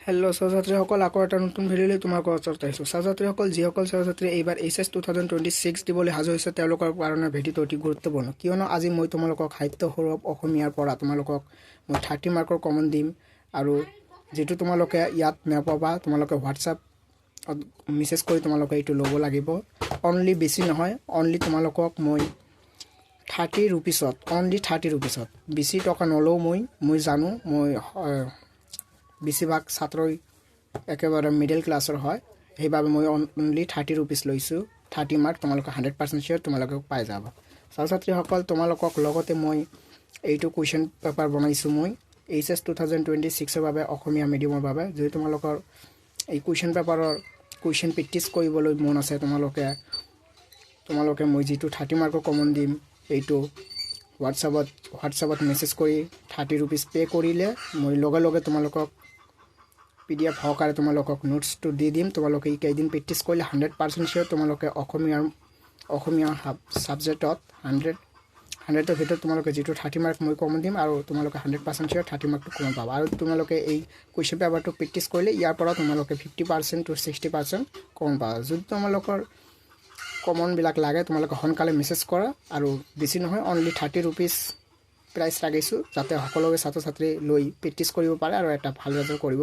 Hello' ছাত্ৰীসকল, আকৌ এটা নতুন ভিডিঅ'লৈ তোমালোকৰ ওচৰত আহিছোঁ। ছাত্ৰীসকল, যিসকল ছাত্ৰী এইবাৰ HS 2026 দিবলৈ সাজু হৈছে তেওঁলোকৰ কাৰণে ভিডিঅ'টো অতি গুৰুত্বপূৰ্ণ, কিয়নো আজি মই তোমালোকক সাহিত্য সৌৰভ অসমীয়াৰ পৰা তোমালোকক মই 30 মাৰ্কৰ কমন দিম। আৰু যেটো তোমালোকে ইয়াত নাপাবা, তোমালোকে হোৱাটছআপ মেছেজ কৰি তোমালোকে এইটো ল'ব লাগিব। অনলি বেছি নহয়, অনলি তোমালোকক মই 30 ৰুপিছত, অনলি 30 ৰুপিছত, বেছি টকা নলওঁ। মই জানো মই বেছিভাগ ছাত্ৰই একেবাৰে মিডল ক্লাছৰ হয়, সেইবাবে মই অনলি 30 ৰুপিছ লৈছোঁ। 30 মাৰ্ক তোমালোকে 100% চিয়'ৰ তোমালোকে পাই যাবা। ছাত্ৰীসকল, তোমালোকক লগতে মই এইটো কুৱেশ্যন পেপাৰ বনাইছোঁ। মই HS 2026ৰ বাবে অসমীয়া মিডিয়ামৰ বাবে, যদি তোমালোকৰ এই কুৱেশ্যন পেপাৰৰ কুৱেশ্যন প্ৰেক্টিছ কৰিবলৈ মন আছে, তোমালোকে মই যিটো 30 মাৰ্কৰ কমন দিম এইটো হোৱাটছআপত মেছেজ কৰি 30 ৰুপিছ পে' কৰিলে মই লগে লগে তোমালোকক PDF সহকাৰে তোমালোকক নোটছটো দি দিম। তোমালোকে এই কেইদিন প্ৰেক্টিছ কৰিলে 100% চিয়'ৰ তোমালোকে অসমীয়া ছাবজেক্টত 100ৰ ভিতৰত তোমালোকে যিটো 30 মাৰ্ক মই কমন দিম, আৰু তোমালোকে 100% চিয়'ৰ 30 মাৰ্কটো কমন পাবা। আৰু তোমালোকে এই কুৱেশ্যন পেপাৰটো প্ৰেক্টিছ কৰিলে ইয়াৰ পৰা তোমালোকে 50% to 60% কমন পাবা। যদি তোমালোকৰ কমনবিলাক লাগে তোমালোকে সোনকালে মেছেজ কৰা, আৰু বেছি নহয়, অনলি 30 ৰুপিছ প্ৰাইচ ৰাখিছোঁ, যাতে সকলোৱে ছাত্ৰ-ছাত্ৰী লৈ প্ৰেক্টিছ কৰিব পাৰে আৰু এটা ভাল ৰেজাল্ট কৰিব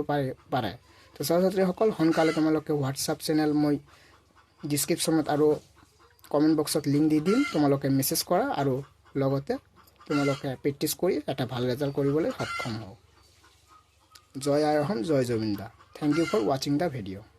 পাৰে। তো ছাত্ৰ-ছাত্ৰীসকল, সোনকালে তোমালোকে হোৱাটছআপ চেনেল মই ডিছক্ৰিপশ্যনত আৰু কমেণ্ট বক্সত লিংক দি দিম। তোমালোকে মেছেজ কৰা আৰু লগতে তোমালোকে প্ৰেক্টিছ কৰি এটা ভাল ৰেজাল্ট কৰিবলৈ সক্ষম হ'ব। জয় আই অসম, জয় জুবিন দা। থেংক ইউ ফৰ ৱাচিং দ্য ভিডিঅ'।